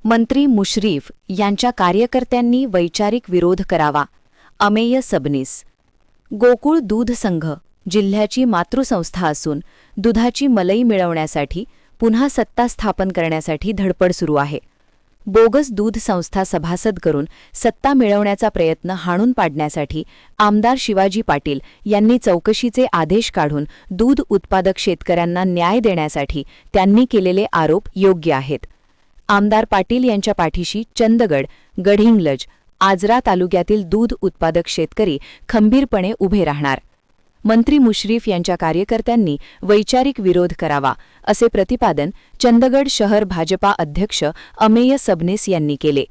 मंत्री मुश्रीफ यांच्या कार्यकर्त्यांनी वैचारिक विरोध करावा. अमेय सबनीस. गोकुळ दूध संघ जिल्ह्याची मातृसंस्था असून दुधाची मलई मिळवण्यासाठी पुन्हा सत्ता स्थापन करण्यासाठी धडपड सुरू आहे. बोगस दूध संस्था सभासद करून सत्ता मिळवण्याचा प्रयत्न हाणून पाडण्यासाठी आमदार शिवाजी पाटील यांनी चौकशीचे आदेश काढून दूध उत्पादक शेतकऱ्यांना न्याय देण्यासाठी त्यांनी केलेले आरोप योग्य आहेत. आमदार पाटील यांच्या पाठीशी चंदगड, गडहिंग्लज, आजरा तालुक्यातील दूध उत्पादक शेतकरी खंबीरपणे उभे राहणार. मंत्री मुश्रीफ यांच्या कार्यकर्त्यांनी वैचारिक विरोध करावा, असे प्रतिपादन चंदगड शहर भाजपा अध्यक्ष अमेय सबनीस यांनी केले.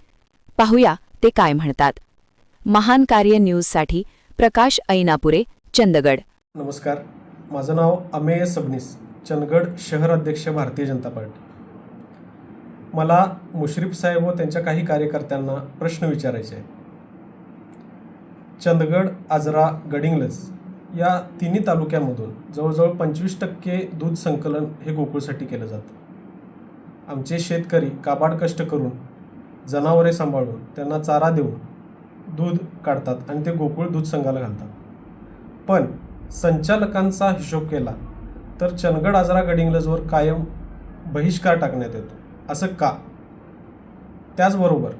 पाहूया ते काय म्हणतात. महान कार्य न्यूजसाठी प्रकाश ऐनापुरे, चंदगड. नमस्कार, माझं नाव अमेय सबनीस, चंदगड शहर अध्यक्ष, भारतीय जनता पार्टी. मला मुश्रीफ साहेब व त्यांच्या काही कार्यकर्त्यांना प्रश्न विचारायचे आहेत. चंदगड, आजरा, गडिंग्लज या तिन्ही तालुक्यांमधून जवळजवळ 25% दूध संकलन हे गोकुळसाठी केलं जातं. आमचे शेतकरी काबाड कष्ट करून जनावरे सांभाळून त्यांना चारा देऊन दूध काढतात आणि ते गोकुळ दूध संघाला घालतात. पण संचालकांचा हिशोब केला तर चंदगड, आजरा, गडिंग्लजवर कायम बहिष्कार टाकण्यात येतो. असं का? त्याचबरोबर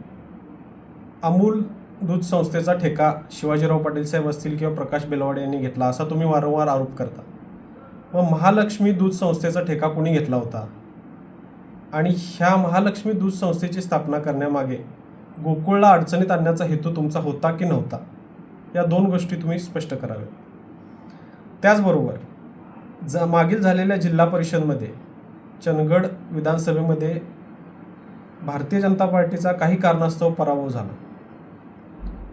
अमूल दूध संस्थेचा ठेका शिवाजीराव पाटील साहेब असतील किंवा प्रकाश बेलवाडे यांनी घेतला असा तुम्ही वारंवार आरोप करता. मग महालक्ष्मी दूध संस्थेचा ठेका कोणी घेतला होता? आणि ह्या महालक्ष्मी दूध संस्थेची स्थापना करण्यामागे गोकुळला अडचणीत आणण्याचा हेतू तुमचा होता की नव्हता? या दोन गोष्टी तुम्ही स्पष्ट कराव्यात. त्याचबरोबर मागील झालेल्या जिल्हा परिषदमध्ये चंदगड विधानसभेमध्ये भारतीय जनता पार्टीचा काही कारणास्तव पराभव झाला,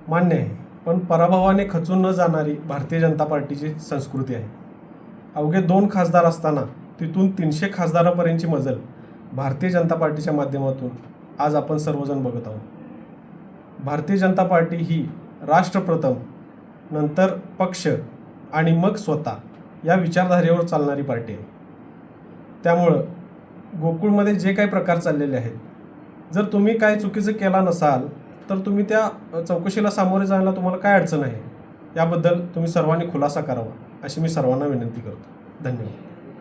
मान्य आहे. पण पराभवाने खचून न जाणारी भारतीय जनता पार्टीची संस्कृती आहे. अवघे 2 खासदार असताना तिथून 300 खासदारापर्यंतची मजल भारतीय जनता पार्टीच्या माध्यमातून आज आपण सर्वजण बघत आहोत. भारतीय जनता पार्टी ही राष्ट्रप्रथम, नंतर पक्ष आणि मग स्वतः या विचारधारेवर चालणारी पार्टी आहे. त्यामुळं गोकुळमध्ये जे काही प्रकार चाललेले आहेत, जर तुम्ही काय चुकीचं केला नसाल तर तुम्ही त्या चौकशीला सामोरे जायला तुम्हाला काय अडचण आहे, याबद्दल तुम्ही सर्वांनी खुलासा करावा अशी मी सर्वांना विनंती करतो. धन्यवाद.